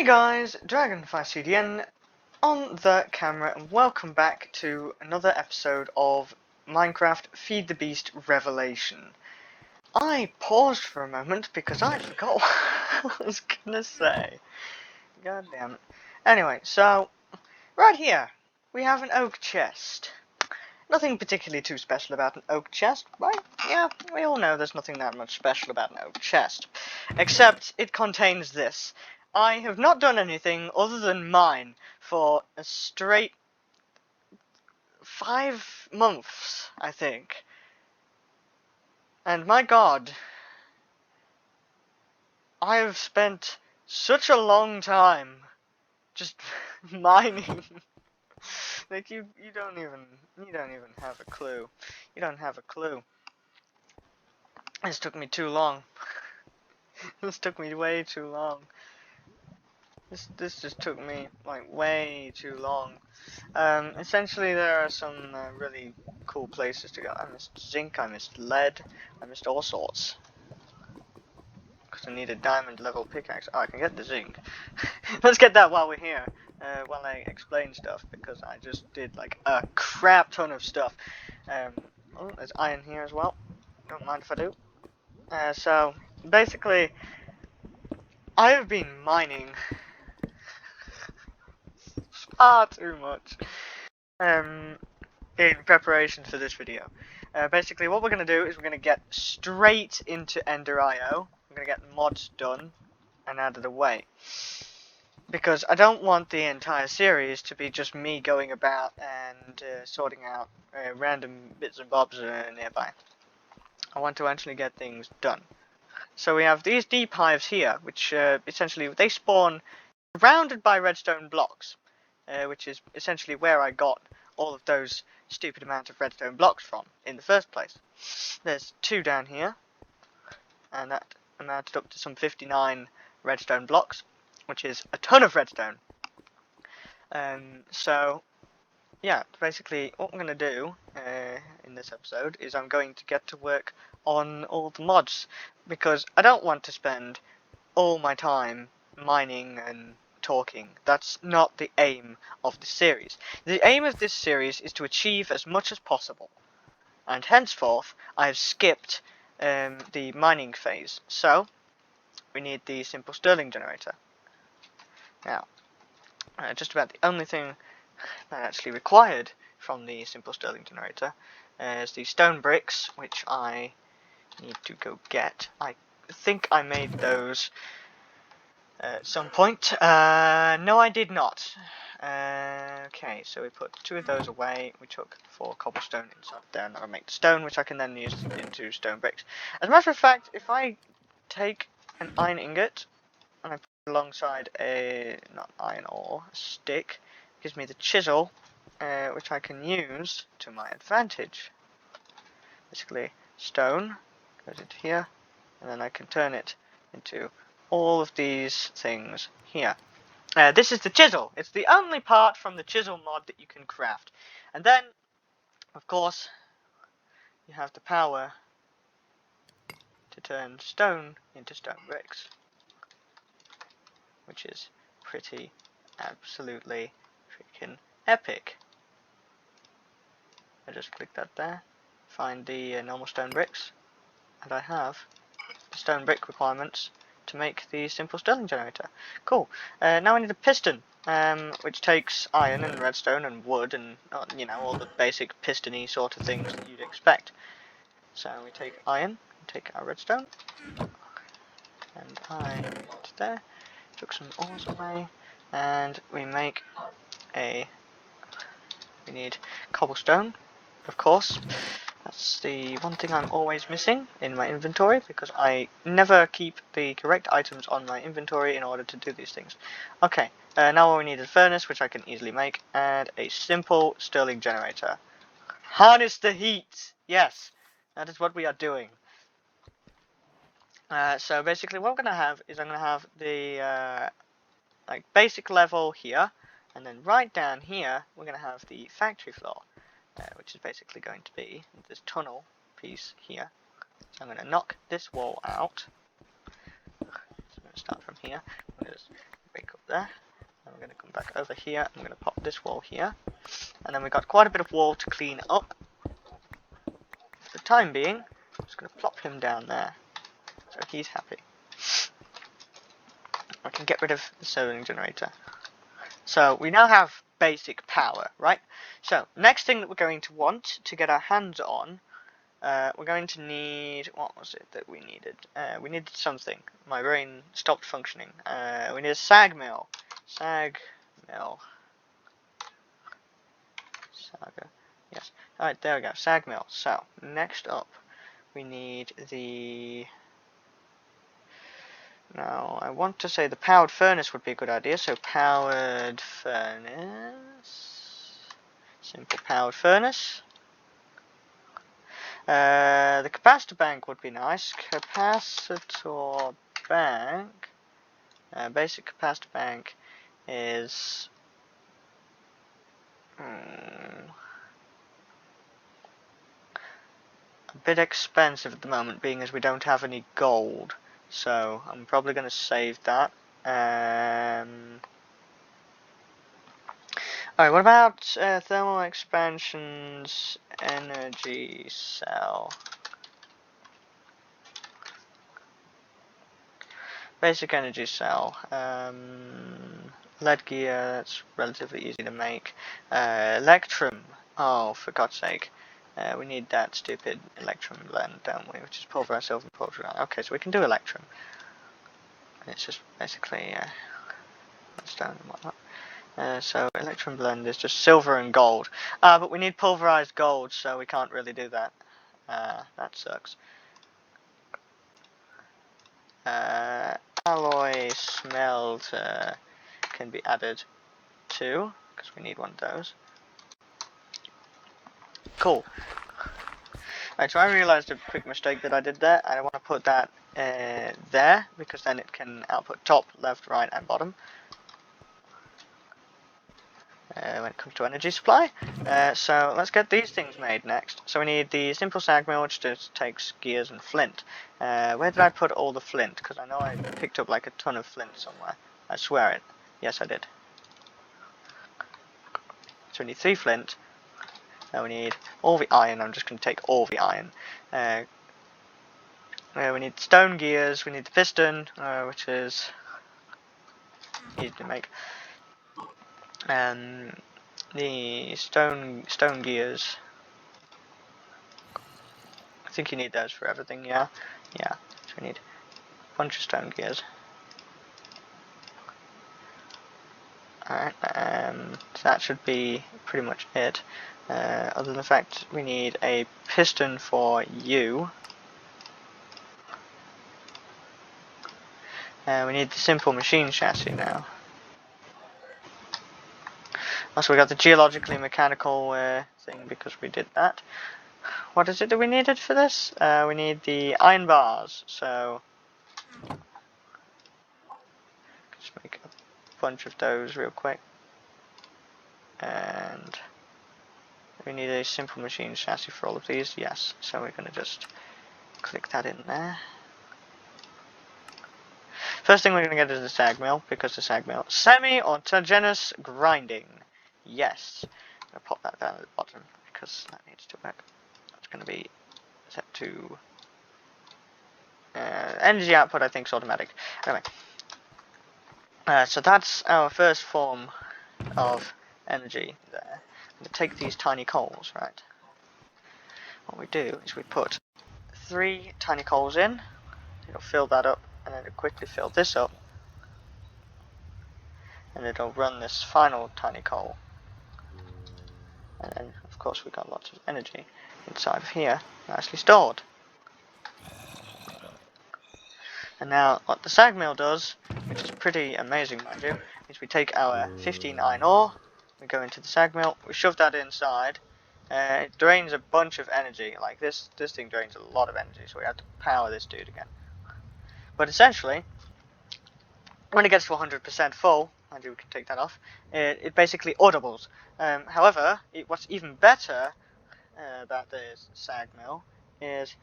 guys, Dragonfly on the camera, and welcome back to another episode of Minecraft Feed the Beast Revelation. I paused for a moment because I forgot what I was gonna say. God damn it. Anyway, so, right here, we have an oak chest. Nothing particularly too special about an oak chest, right? Yeah, we all know there's nothing that much special about an oak chest. Except it contains this. I have not done anything other than mine for a straight 5 months, I think. And my god, I have spent such a long time just mining. Like you don't even have a clue. You don't have a clue. This took me too long. This took me way too long. This just took me like way too long. Essentially, there are some really cool places to go. I missed zinc, I missed lead, I missed all sorts. Because I need a diamond level pickaxe. Oh, I can get the zinc. Let's get that while we're here. While I explain stuff, because I just did like a crap ton of stuff. Oh, there's iron here as well. Don't mind if I do. So basically, I have been mining far too much in preparation for this video. Basically, what we're going to do is we're going to get straight into Ender.io. We're going to get mods done and out of the way. Because I don't want the entire series to be just me going about and sorting out random bits and bobs nearby. I want to actually get things done. So we have these deep hives here, which essentially they spawn surrounded by redstone blocks, which is essentially where I got all of those stupid amount of redstone blocks from in the first place. There's 2 down here, and that amounted up to some 59 redstone blocks, which is a ton of redstone. So yeah, basically what I'm going to do in this episode is I'm going to get to work on all the mods, because I don't want to spend all my time mining and talking. That's not the aim of the series. The aim of this series is to achieve as much as possible, and henceforth I have skipped the mining phase. So we need the simple sterling generator. Now, just about the only thing that actually required from the simple sterling generator is the stone bricks, which I need to go get. I think I made those at some point. No, I did not. Okay, so we put 2 of those away. We took 4 cobblestone inside there, and I'll make the stone, which I can then use into stone bricks. As a matter of fact, if I take an iron ingot and I put it alongside a, not iron ore, a stick, it gives me the chisel, which I can use to my advantage. Basically, stone goes into here, and then I can turn it into all of these things here. This is the chisel. It's the only part from the chisel mod that you can craft. And then, of course, you have the power to turn stone into stone bricks, which is pretty absolutely freaking epic. I just click that there, find the normal stone bricks, and I have the stone brick requirements to make the simple sterling generator. Cool. Now I need a piston, which takes iron and redstone and wood and you know, all the basic piston-y sort of things that you'd expect. So we take iron, take our redstone, and I put there, took some ores away, and we make we need cobblestone, of course. That's the one thing I'm always missing in my inventory, because I never keep the correct items on my inventory in order to do these things. Okay, now we need a furnace, which I can easily make, and a simple sterling generator. Harness the heat! Yes, that is what we are doing. So basically what I'm going to have is I'm going to have the like basic level here, and then right down here we're going to have the factory floor. Which is basically going to be this tunnel piece here. So I'm going to knock this wall out. So I'm going to start from here. I'm going to just break up there. And we're going to come back over here. I'm going to pop this wall here. And then we've got quite a bit of wall to clean up. For the time being, I'm just going to plop him down there. So he's happy. I can get rid of the sewing generator. So we now have basic power, right? So next thing that we're going to want to get our hands on, we're going to need, what was it that we needed? We needed something. My brain stopped functioning. We need a Sag Mill. Sag Mill. Saga. Yes. Alright, there we go. Sag Mill. So, next up, we need the... Now, I want to say the powered furnace would be a good idea. So, powered furnace. Simple powered furnace. The capacitor bank would be nice. Capacitor bank. Basic capacitor bank is a bit expensive at the moment, being as we don't have any gold. So I'm probably going to save that. Alright, what about thermal expansions energy cell? Basic energy cell. Lead gear, that's relatively easy to make. Electrum. Oh, for God's sake. We need that stupid Electrum blend, don't we? Which is pulverized silver and pulverized. Okay, so we can do Electrum. It's just basically stone and whatnot. So Electrum blend is just silver and gold. But we need pulverized gold, so we can't really do that. That sucks. Alloy smelter can be added too, because we need one of those. Cool. Right, so I realized a quick mistake that I did there. I want to put that there, because then it can output top, left, right, and bottom. When it comes to energy supply. So let's get these things made next. So we need the simple sag mill, which just takes gears and flint. Where did I put all the flint? Because I know I picked up like a ton of flint somewhere. I swear it. Yes, I did. So we need 3 flint. Now we need all the iron. I'm just going to take all the iron. We need stone gears. We need the piston, which is easy to make. The stone gears. I think you need those for everything. Yeah. So we need a bunch of stone gears. Alright, so that should be pretty much it. Other than the fact we need a piston for you. We need the simple machine chassis now. Also, we got the geologically mechanical thing because we did that. What is it that we needed for this? We need the iron bars. So just make a bunch of those real quick. And we need a simple machine chassis for all of these. Yes. So we're going to just click that in there. First thing we're going to get is the sag mill, because the sag mill semi-autogenous grinding. Yes. I'm going to pop that down at the bottom because that needs to work. It's going to be set to energy output. I think is automatic. Anyway, so that's our first form of energy there. I'm going to take these tiny coals, right? What we do is we put 3 tiny coals in. It'll fill that up, and then it'll quickly fill this up, and it'll run this final tiny coal. And then, of course, we've got lots of energy inside of here, nicely stored. And now, what the sag mill does, which is pretty amazing, mind you, is we take our 15 iron ore, we go into the sag mill, we shove that inside. It drains a bunch of energy. Like this thing drains a lot of energy, so we have to power this dude again. But essentially, when it gets to 100% full, and we can take that off, it basically audibles. However, what's even better about the sag mill is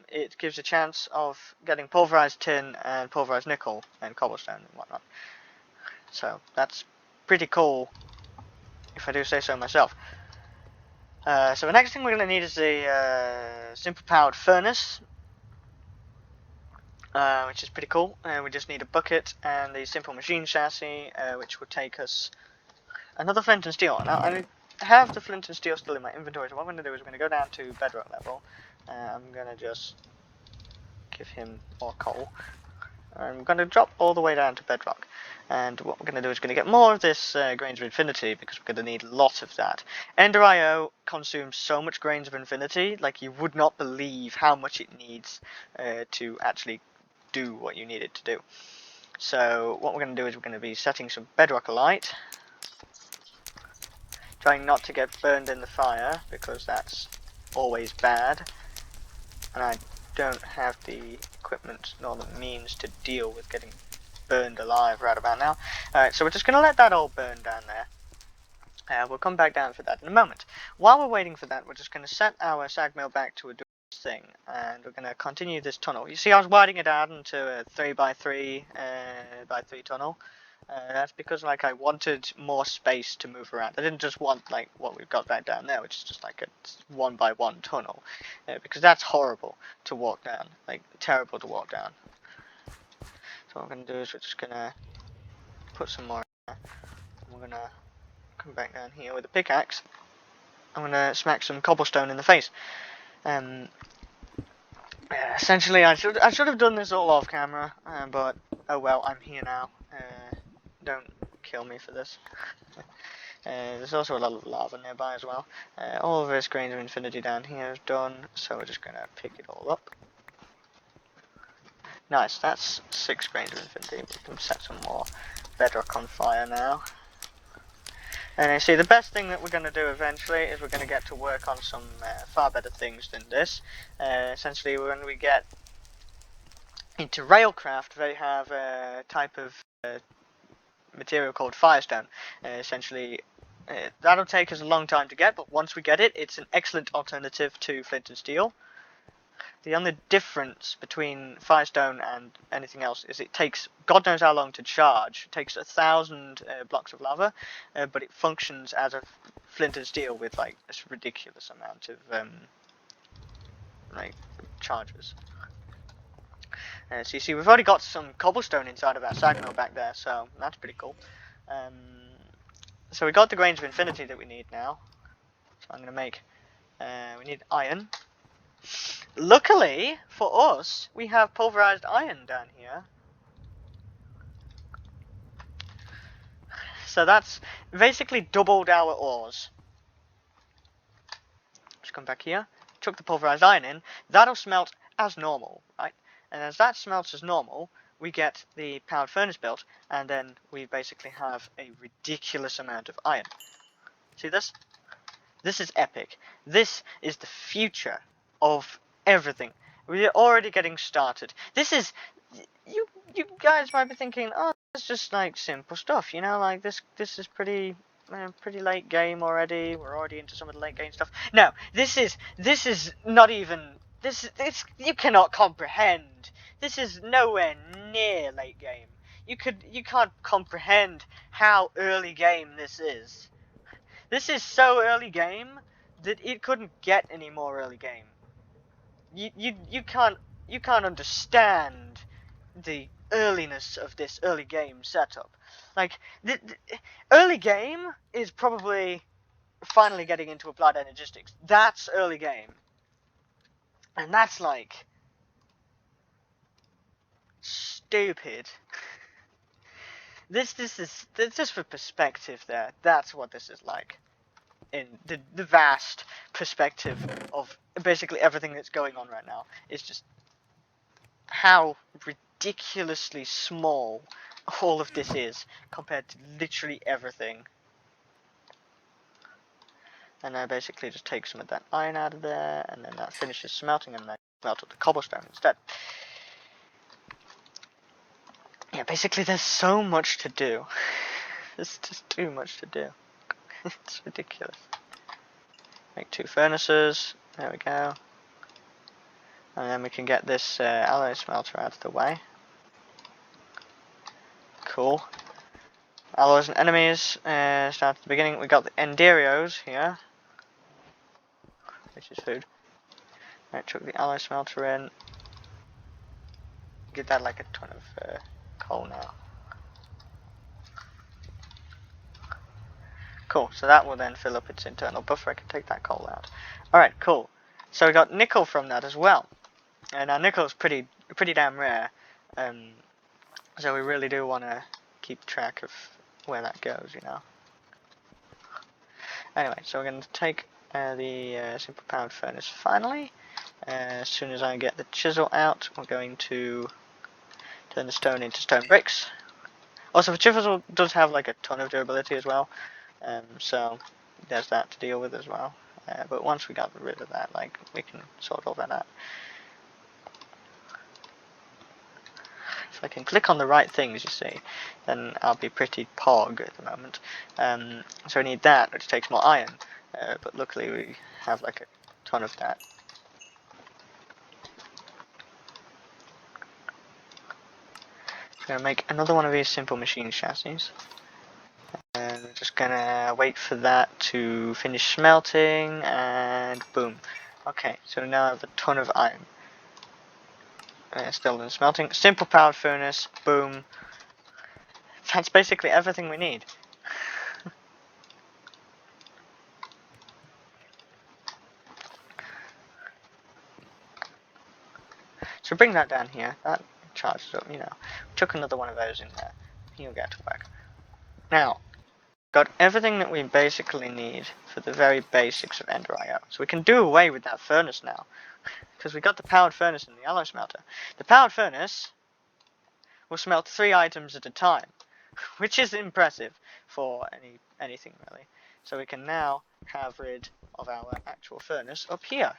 it gives a chance of getting pulverized tin and pulverized nickel and cobblestone and whatnot. So that's pretty cool, if I do say so myself. So the next thing we're going to need is a simple powered furnace, which is pretty cool. We just need a bucket and the simple machine chassis, which will take us another flint and steel. Now I have the flint and steel still in my inventory, so what I'm going to do is I'm going to go down to bedrock level. I'm going to just give him more coal. I'm going to drop all the way down to bedrock, and what we're going to do is going to get more of this grains of infinity, because we're going to need lots of that. Ender IO consumes so much grains of infinity, like you would not believe how much it needs to actually do what you need it to do. So what we're going to do is we're going to be setting some bedrock alight, trying not to get burned in the fire, because that's always bad, and I don't have the equipment nor the means to deal with getting burned alive right about now. Alright, so we're just going to let that all burn down there. We'll come back down for that in a moment. While we're waiting for that, we're just going to set our Sag Mill back to a thing, and we're going to continue this tunnel. You see, I was widening it out into a 3x3 by 3 tunnel. That's because like I wanted more space to move around. I didn't just want like what we've got right down there, which is just like a 1x1 tunnel, because that's horrible to walk down, like terrible to walk down. So what I'm going to do is we're just going to put some more in there. We're going to come back down here with a pickaxe. I'm going to smack some cobblestone in the face. Essentially, I should have done this all off camera, but oh well, I'm here now. Don't kill me for this. There's also a lot of lava nearby as well. All of this grains of infinity down here is done, so we're just going to pick it all up. Nice, that's 6 grains of infinity. We can set some more bedrock on fire now. And you see, the best thing that we're going to do eventually is we're going to get to work on some far better things than this. Essentially, when we get into railcraft, they have a type of material called Firestone. Essentially, that'll take us a long time to get, but once we get it, it's an excellent alternative to flint and steel. The only difference between Firestone and anything else is it takes God knows how long to charge. It takes 1,000 blocks of lava, but it functions as a flint and steel with like a ridiculous amount of like charges. So you see, we've already got some cobblestone inside of our Sag Mill back there, so that's pretty cool. So we got the grains of infinity that we need now. So I'm going to make, we need iron. Luckily for us, we have pulverized iron down here. So that's basically doubled our ores. Just come back here, chuck the pulverized iron in. That'll smelt as normal, right? And as that smelts as normal, we get the powered furnace built, and then we basically have a ridiculous amount of iron. See this? This is epic. This is the future of everything. We're already getting started. This is, you guys might be thinking, oh, it's just like simple stuff, you know, like this is pretty late game already. We're already into some of the late game stuff. No, this is not even, this you cannot comprehend. This is nowhere near late game. You can't comprehend how early game this is. This is so early game that it couldn't get any more early game. You can't understand the earliness of this early game setup. Like the early game is probably finally getting into applied energistics. That's early game, and that's like stupid. This is just for perspective. That's what this is like. In the vast perspective of basically everything that's going on right now is just how ridiculously small all of this is compared to literally everything. And I basically just take some of that iron out of there, and then that finishes smelting, and then I smelt up the cobblestone instead. Yeah, basically there's so much to do. There's just too much to do. It's ridiculous. Make 2 furnaces. There we go. And then we can get this alloy smelter out of the way. Cool. alloys and enemies. Start at the beginning. We got the Enderios here, which is food. Right, chuck the alloy smelter in. Give that like a ton of coal now. Cool, so that will then fill up its internal buffer. I can take that coal out. Alright, cool. So we got nickel from that as well. And now nickel's pretty damn rare. So we really do want to keep track of where that goes, you know. Anyway, so we're going to take the simple powered furnace finally. As soon as I get the chisel out, we're going to turn the stone into stone bricks. Also, the chisel does have like a ton of durability as well. So there's that to deal with as well. But once we got rid of that, like, we can sort all that out. If I can click on the right things, you see, then I'll be pretty pog at the moment. So we need that, which takes more iron. But luckily we have like a ton of that. So I'm going to make another one of these simple machine chassis. And we're just gonna wait for that to finish smelting, and boom. Okay, so now I have a ton of iron. Still in smelting. Simple powered furnace, boom. That's basically everything we need. So bring that down here. That charges up, you know. Chuck another one of those in there. You'll get to work. Now, got everything that we basically need for the very basics of Ender IO. So we can do away with that furnace now, because we got the powered furnace and the alloy smelter. The powered furnace will smelt 3 items at a time, which is impressive for anything really. So we can now have rid of our actual furnace up here.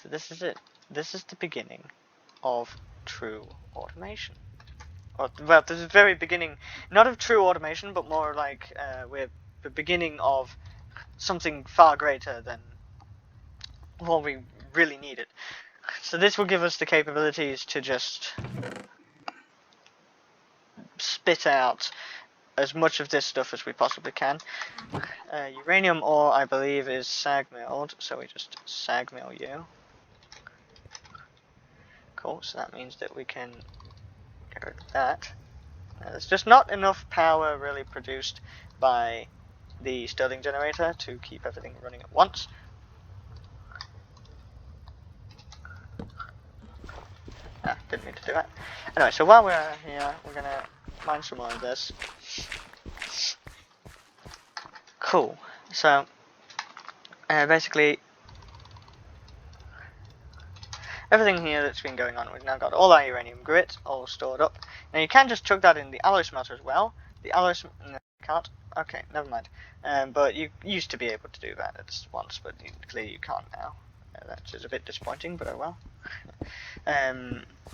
So this is it. This is the beginning of true automation. Well, this is the very beginning, not of true automation, but more like we're the beginning of something far greater than what we really needed. So this will give us the capabilities to just spit out as much of this stuff as we possibly can. Uranium ore, I believe, is sag milled, so we just sag mill you. Cool, so that means that we can get rid of that. There's just not enough power really produced by the Stirling generator to keep everything running at once. Didn't need to do that. Anyway, so while we're here, we're gonna mine some more of this. Cool. So, basically, everything here that's been going on, we've now got all our uranium grit all stored up. Now you can just chuck that in the alloy smelter as well. The alloy no, you can't. Okay, never mind. But you used to be able to do that at once, but clearly you can't now. That is a bit disappointing, but oh well.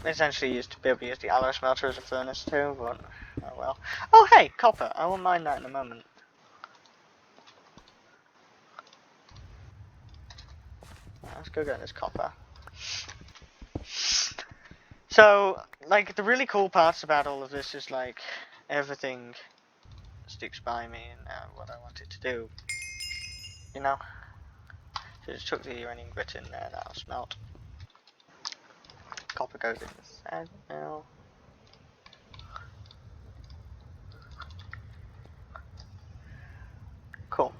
Essentially used to be able to use the alloy smelter as a furnace too, but oh well. Oh hey, copper! I will mine that in a moment. Let's go get this copper. So, like, the really cool parts about all of this is, like, everything sticks by me and what I wanted to do, you know? So just chuck the uranium grit in there, that'll smelt. Copper goes in the Sag Mill. Cool.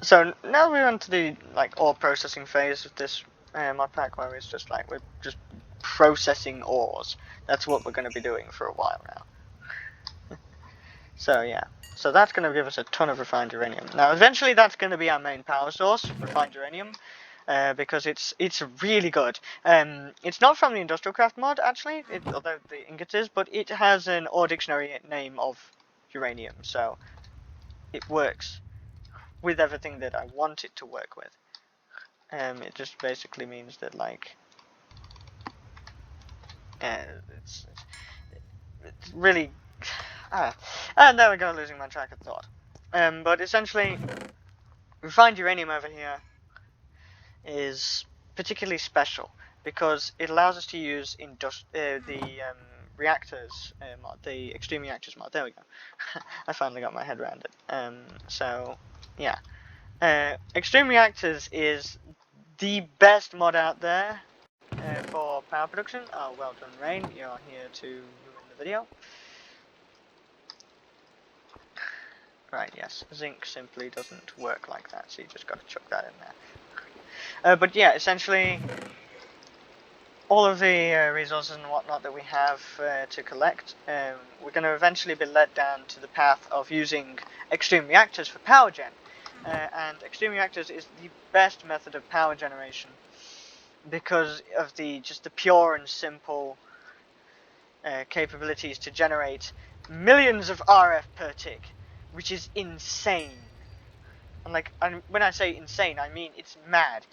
So now we're on to the like ore processing phase of this mod pack, where it's just like we're just processing ores. That's what we're going to be doing for a while now. So yeah, so that's going to give us a ton of refined uranium. Now eventually that's going to be our main power source, refined uranium, because it's really good. It's not from the Industrial Craft mod actually, although the ingot is, but it has an ore dictionary name of uranium, so it works with everything that I want it to work with. It just basically means that like it's really and there we go, losing my track of thought. But essentially, refined uranium over here is particularly special because it allows us to use reactors mod, the extreme reactors mod. There we go. I finally got my head around it. So yeah, extreme reactors is the best mod out there for power production. Oh, well done, Rain. You're here to ruin the video. Right, yes, zinc simply doesn't work like that, so you just got to chuck that in there. But yeah, essentially, all of the resources and whatnot that we have to collect, we're going to eventually be led down to the path of using extreme reactors for power gen. And extreme reactors is the best method of power generation because of just the pure and simple capabilities to generate millions of RF per tick, which is insane. And when I say insane, I mean it's mad.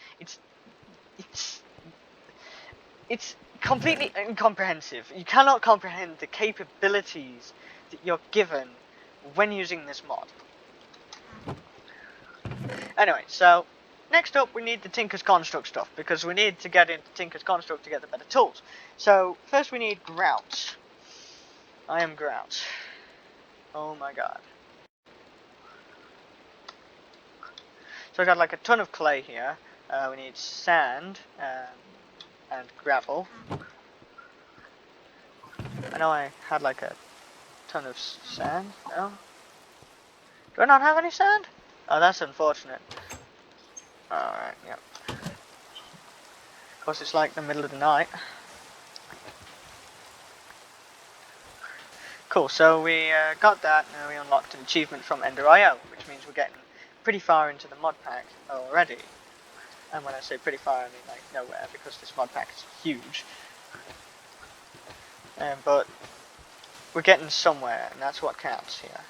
It's completely incomprehensive. You cannot comprehend the capabilities that you're given when using this mod. Anyway, so next up we need the Tinker's Construct stuff, because we need to get into Tinker's Construct to get the better tools. So first we need Grout. I am Grout. Oh my god. So I got like a ton of clay here. We need sand and gravel. I know I had like a ton of sand. No? Do I not have any sand? Oh, that's unfortunate. Alright, yep. Of course, it's like the middle of the night. Cool, so we got that, and we unlocked an achievement from Ender.io, which means we're getting pretty far into the mod pack already. And when I say pretty far, I mean like nowhere, because this mod pack is huge. But we're getting somewhere, and that's what counts here.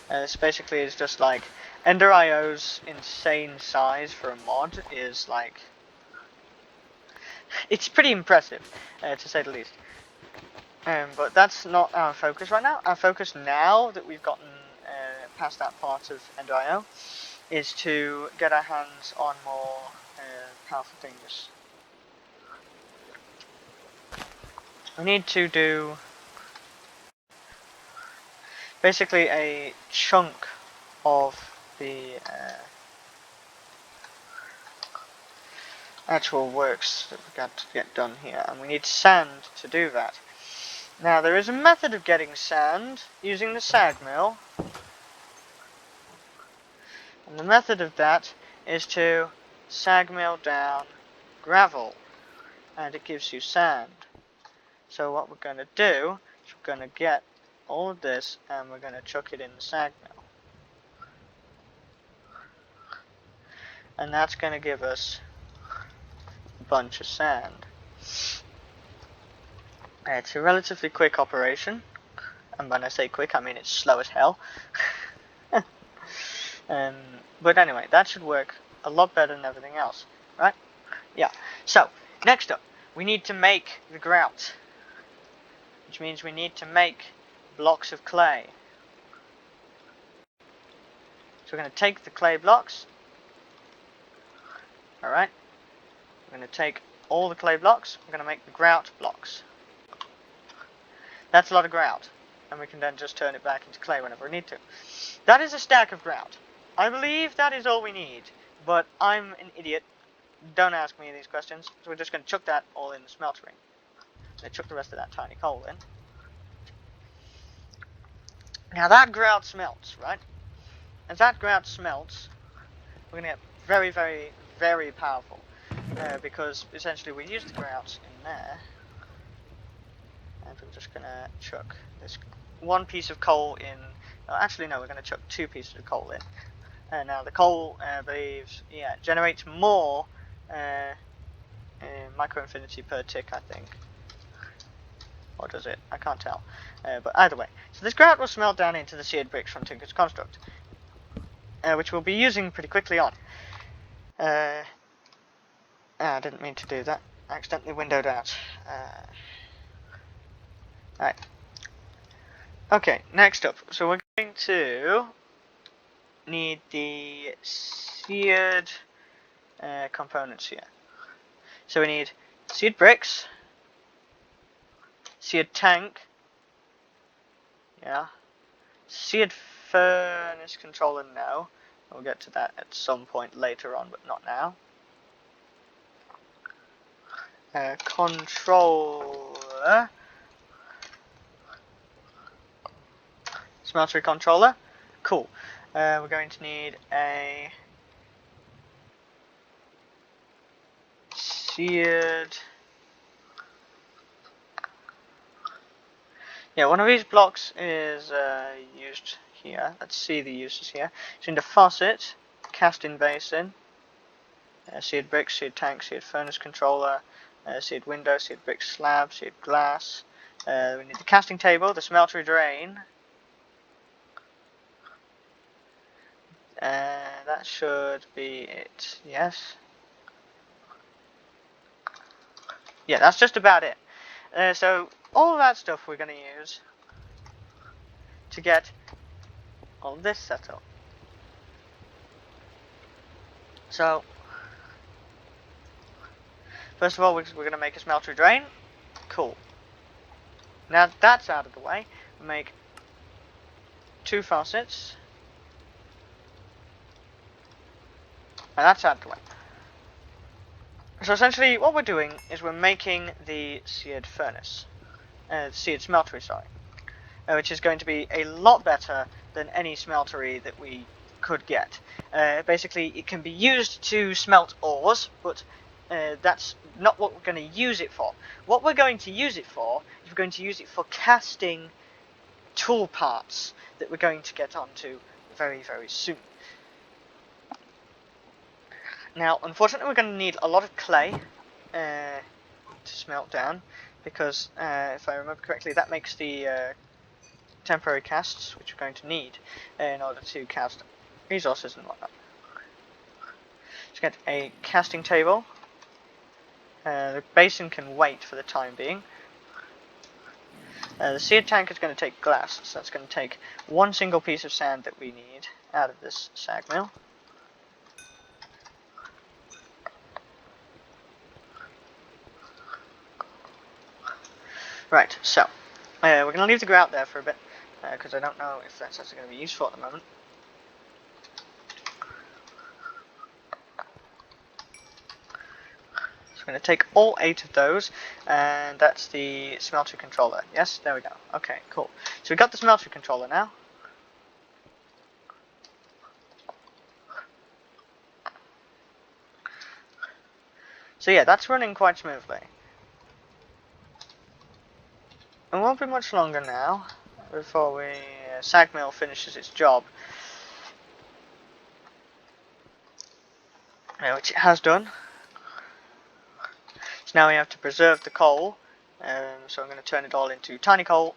This basically is just like Ender.io's insane size for a mod is like, it's pretty impressive, to say the least. But that's not our focus right now. Our focus now that we've gotten past that part of Ender.io is to get our hands on more powerful things. We need to do basically a chunk of the actual works that we've got to get done here, and we need sand to do that. Now there is a method of getting sand using the Sag Mill, and the method of that is to Sag Mill down gravel, and it gives you sand. So what we're going to do is we're going to get all of this and we're going to chuck it in the Sag Mill, and that's going to give us a bunch of sand. It's a relatively quick operation, and when I say quick I mean it's slow as hell. But anyway, that should work a lot better than everything else, right? Yeah, so next up we need to make the grout, which means we need to make blocks of clay. So we're going to take the clay blocks. Alright, we're going to take all the clay blocks, we're going to make the grout blocks. That's a lot of grout, and we can then just turn it back into clay whenever we need to. That is a stack of grout. I believe that is all we need, but I'm an idiot. Don't ask me these questions, so we're just going to chuck that all in the smeltery. And chuck the rest of that tiny coal in. Now that grout smelts, right? As that grout smelts, we're going to get very, very, very powerful. Because essentially we use the grout in there. And we're just going to chuck this one piece of coal in. Actually, no, we're going to chuck two pieces of coal in. Now the coal, I believe, generates more micro infinity per tick, I think. Or does it? I can't tell. But either way. So this grout will smelt down into the seared bricks from Tinker's Construct, which we'll be using pretty quickly on. I didn't mean to do that. I accidentally windowed out. Alright. Okay, next up. So we're going to need the seared components here. So we need seared bricks, seared tank, yeah, seared furnace controller, no. We'll get to that at some point later on, but not now. Controller, smelter controller, cool. We're going to need a seared, yeah, one of these blocks is used here. Let's see the uses here. So in the faucet, casting basin, seared brick, seared tank, seared furnace controller, seared window, seared brick slab, seared glass. We need the casting table, the smeltery drain. That should be it. Yes. Yeah, that's just about it. So all of that stuff we're going to use to get all this set up. So first of all, we're going to make a smeltery drain. Cool. Now that's out of the way, we make 2 faucets. And that's out of the way. So essentially what we're doing is we're making the seared furnace. Seared smeltery, sorry. Which is going to be a lot better than any smeltery that we could get. Basically it can be used to smelt ores, but that's not what we're going to use it for. What we're going to use it for is we're going to use it for casting tool parts that we're going to get onto very, very soon. Now, unfortunately, we're going to need a lot of clay to smelt down, because if I remember correctly, that makes the temporary casts, which we're going to need in order to cast resources and whatnot. Let's get a casting table. The basin can wait for the time being. The seared tank is going to take glass, so that's going to take 1 single piece of sand that we need out of this sag mill. Right, so we're going to leave the grout there for a bit, because I don't know if that's actually going to be useful at the moment. So I'm going to take all 8 of those, and that's the smelter controller. Yes, there we go. Okay, cool. So we've got the smelter controller now. So yeah, that's running quite smoothly. It won't be much longer now before Sag Mill finishes its job, which it has done. So now we have to preserve the coal, so I'm going to turn it all into tiny coal,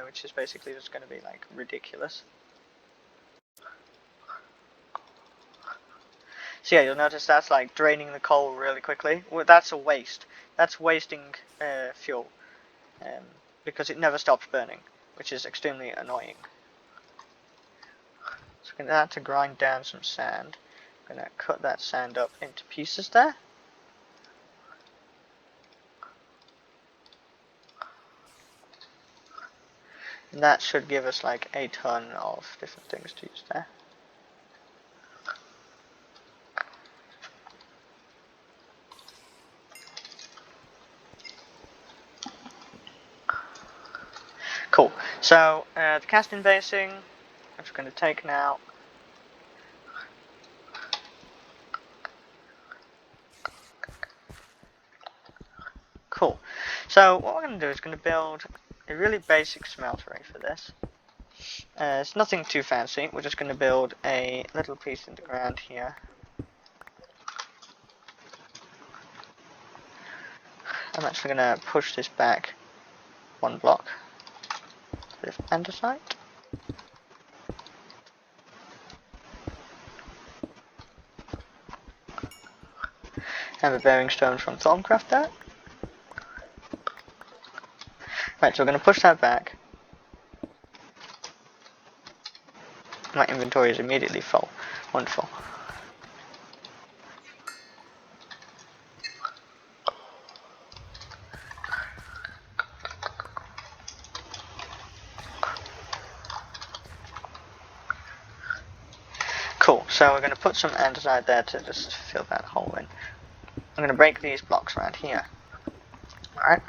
which is basically just going to be like ridiculous. So yeah, you'll notice that's like draining the coal really quickly. Well, that's a waste. That's wasting fuel, because it never stops burning, which is extremely annoying. So I'm going to have to grind down some sand. I'm going to cut that sand up into pieces there. And that should give us like a ton of different things to use there. Cool. So the casting basin, I'm just going to take now. Cool. So what we're going to do is going to build a really basic smeltery for this. It's nothing too fancy. We're just going to build a little piece in the ground here. I'm actually going to push this back 1 block. Bit of andesite. Have a bearing stone from Thorncraft there. Right, so we're going to push that back. My inventory is immediately full. Wonderful. So we're going to put some andesite there to just fill that hole in. I'm going to break these blocks around here. Alright.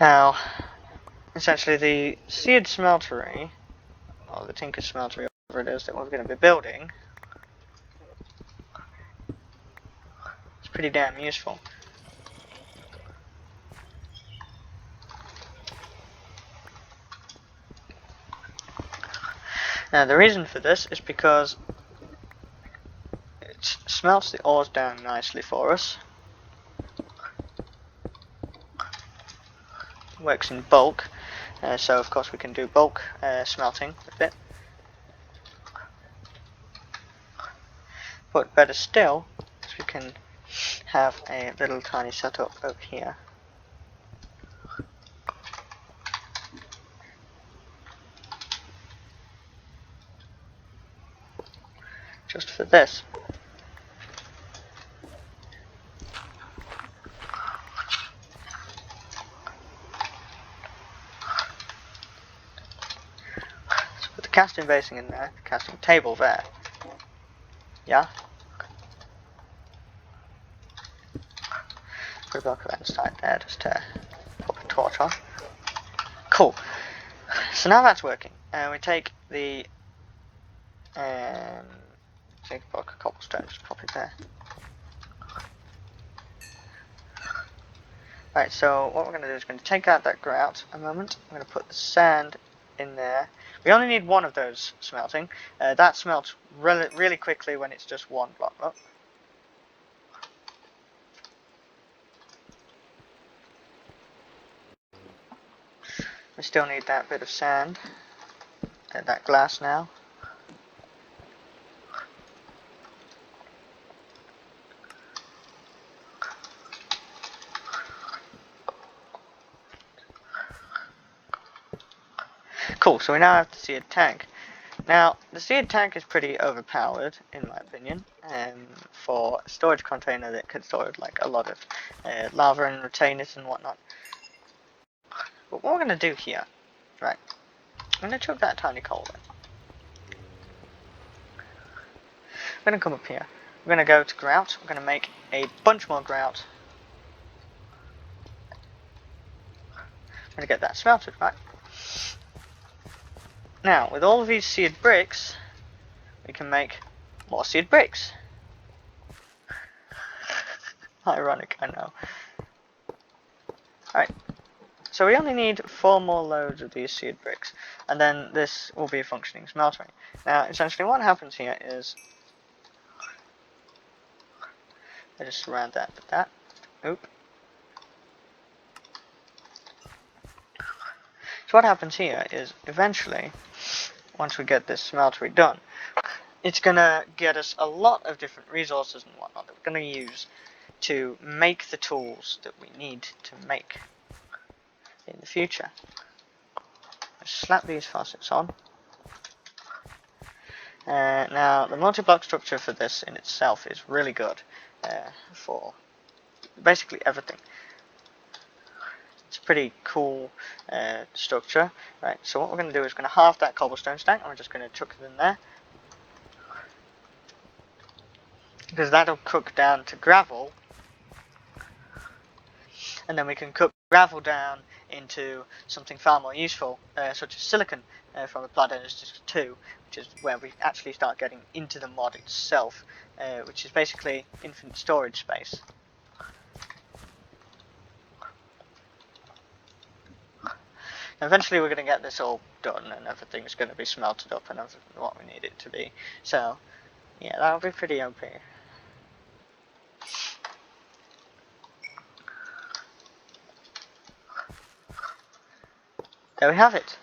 Now, essentially the Seared Smeltery, or the Tinker Smeltery, whatever it is that we're going to be building, is pretty damn useful. Now the reason for this is because it smelts the ores down nicely for us. Works in bulk, so of course we can do bulk smelting with it. But better still, is we can have a little tiny setup over here. Just for this. So put the casting basing in there, the casting table there. Yeah. Put a block of andesite there just to pop a torch on. Cool. So now that's working. We take the take a block of cobblestone, just pop it there. Right, so what we're going to do is going to take out that grout a moment. I'm going to put the sand in there. We only need one of those smelting. That smelts really quickly when it's just one block. Look. We still need that bit of sand and that glass now. Cool, so we now have the seared tank. Now, the seared tank is pretty overpowered, in my opinion, for a storage container that could store like a lot of lava and retainers and whatnot. But what we're going to do here, right, I'm going to chuck that tiny coal in. I'm going to come up here. We're going to go to grout. We're going to make a bunch more grout. I'm going to get that smelted, right? Now, with all of these seared bricks, we can make more seared bricks. Ironic, I know. Alright, so we only need 4 more loads of these seared bricks, and then this will be a functioning smeltery. Now, essentially what happens here is, I just surround that with that. Oop. So what happens here is, eventually, once we get this smeltery done, it's gonna get us a lot of different resources and whatnot that we're gonna use to make the tools that we need to make in the future. Just slap these faucets on. Now, the multi-block structure for this in itself is really good for basically everything. It's a pretty cool structure. Right, so what we're going to do is going to halve that cobblestone stack, and we're just going to chuck it in there. Because that'll cook down to gravel, and then we can cook gravel down into something far more useful, such as silicon from the Blood Energy 2, which is where we actually start getting into the mod itself, which is basically infinite storage space. Eventually we're going to get this all done and everything's going to be smelted up and what we need it to be. So, yeah, that'll be pretty OP. There we have it.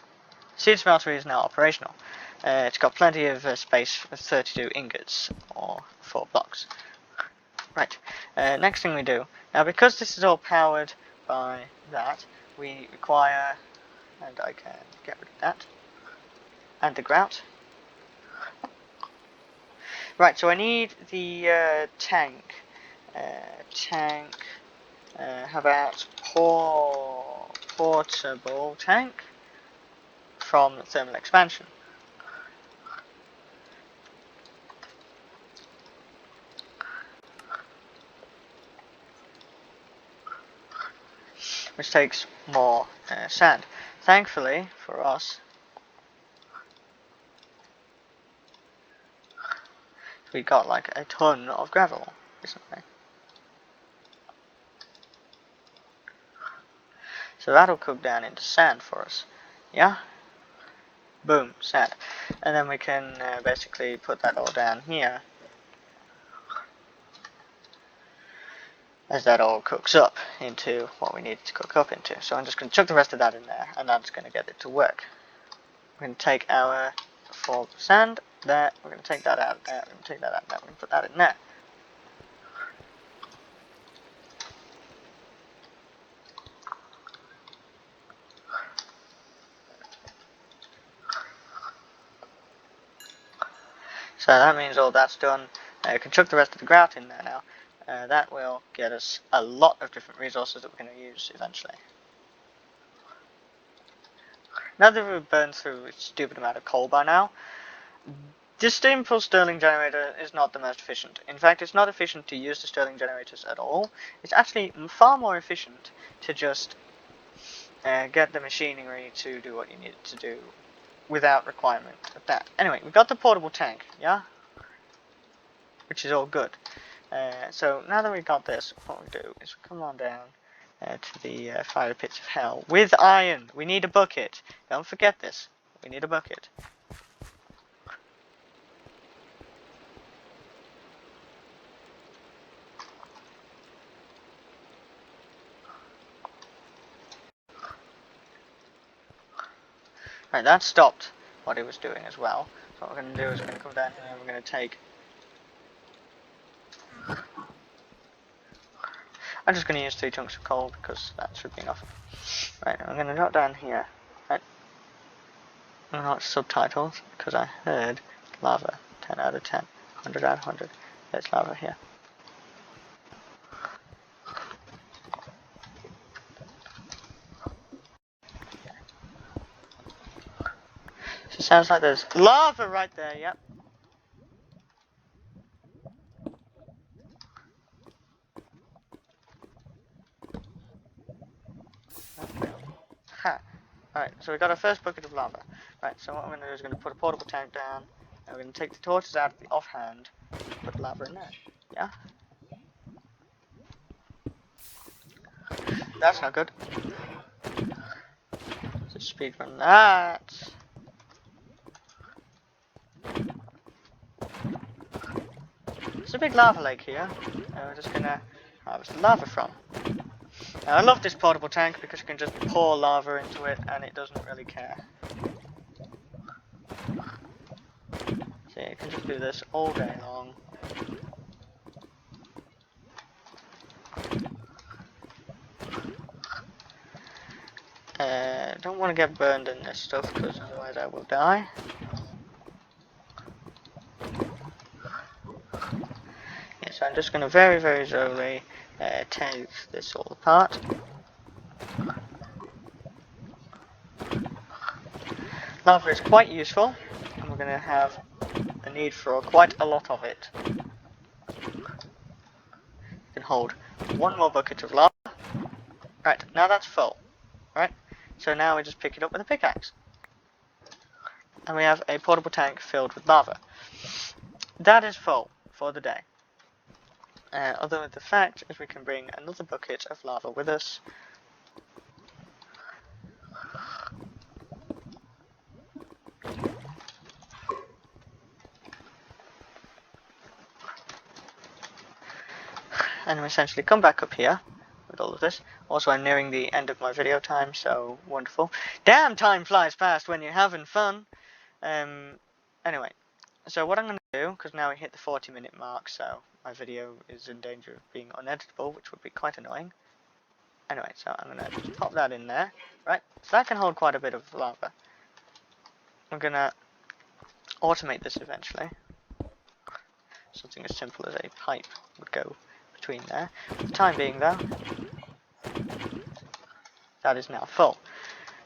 Seared Smeltery is now operational. It's got plenty of space for 32 ingots, or 4 blocks. Right, next thing we do. Now because this is all powered by that, we require, and I can get rid of that, and the grout. Right, so I need the tank. How about pour portable tank from thermal expansion. Which takes more sand. Thankfully for us, we got like a ton of gravel recently. So that'll cook down into sand for us. Yeah? Boom, sand. And then we can basically put that all down here as that all cooks up into what we need it to cook up into. So I'm just going to chuck the rest of that in there, and that's going to get it to work. We're going to take our 4 sand there, we're going to take that out there, we're going to take that out there, we're going to put that in there. So that means all that's done. You can chuck the rest of the grout in there now. That will get us a lot of different resources that we're going to use eventually. Now that we've burned through a stupid amount of coal by now, this steam pulse Stirling generator is not the most efficient. In fact, it's not efficient to use the Stirling generators at all. It's actually far more efficient to just get the machinery to do what you need it to do without requirement of that. Anyway, we've got the portable tank, yeah? Which is all good. So now that we've got this, what we do is we come on down to the fire pits of hell with iron. We need a bucket. Don't forget this. We need a bucket. Right, that stopped what it was doing as well. So what we're going to do is we're going to come down here and we're going to take... I'm just going to use 3 chunks of coal because that should be enough. Right, I'm going to drop down here. Right. I'm not subtitles because I heard lava. 10 out of 10. 100 out of 100. There's lava here. So it sounds like there's lava right there, yep. Ha. Alright, so we got our first bucket of lava. Right, so what we're going to do is we're going to put a portable tank down, and we're going to take the torches out of the offhand, and put lava in there. Yeah? That's not good. Let's speed run that. There's a big lava lake here, and we're just going to harvest the lava from. Now, I love this portable tank because you can just pour lava into it and it doesn't really care. So you can just do this all day long. Don't want to get burned in this stuff because otherwise I will die. Yeah, so I'm just going to very, very slowly take this all apart. Lava is quite useful, and we're going to have a need for quite a lot of it. You can hold 1 more bucket of lava. Right, now that's full. Right, so now we just pick it up with a pickaxe. And we have a portable tank filled with lava. That is full for the day. Although the fact is we can bring another bucket of lava with us. And we essentially come back up here with all of this. Also, I'm nearing the end of my video time, so wonderful. Damn, time flies fast when you're having fun. Anyway, so what I'm going to do, because now we hit the 40-minute mark, so my video is in danger of being uneditable, which would be quite annoying. Anyway, so I'm going to just pop that in there, right? So that can hold quite a bit of lava. I'm going to automate this eventually. Something as simple as a pipe would go between there. For the time being, though, that is now full.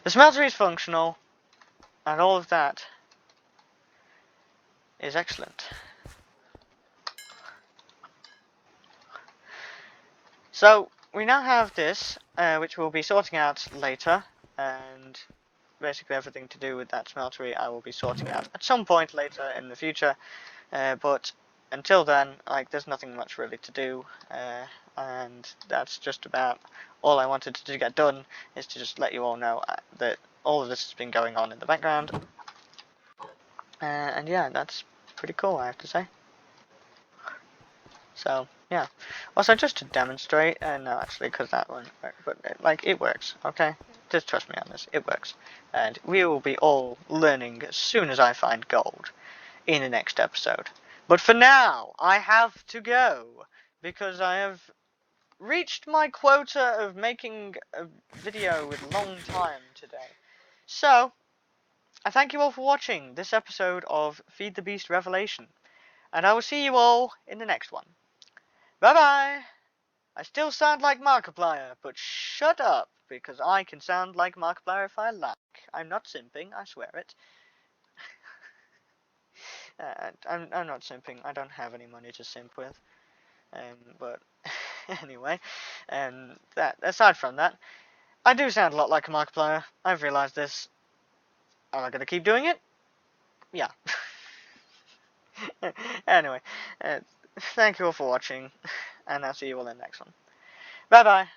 The smeltery is functional, and all of that is excellent. So we now have this, which we'll be sorting out later, and basically everything to do with that smeltery I will be sorting out at some point later in the future. But until then, like, there's nothing much really to do, and that's just about all I wanted to get done, is to just let you all know that all of this has been going on in the background. And yeah, that's pretty cool, I have to say. So, yeah. Also, just to demonstrate, no, actually, because that won't work, but, like, it works, okay? Just trust me on this, it works. And we will be all learning as soon as I find gold in the next episode. But for now, I have to go, because I have reached my quota of making a video with long time today. So, I thank you all for watching this episode of Feed the Beast Revelation, and I will see you all in the next one. Bye bye! I still sound like Markiplier, but shut up, because I can sound like Markiplier if I like. I'm not simping, I swear it. I'm not simping, I don't have any money to simp with. But anyway, that aside from that, I do sound a lot like a Markiplier. I've realised this. Am I going to keep doing it? Yeah. Anyway, thank you all for watching, and I'll see you all in the next one. Bye bye.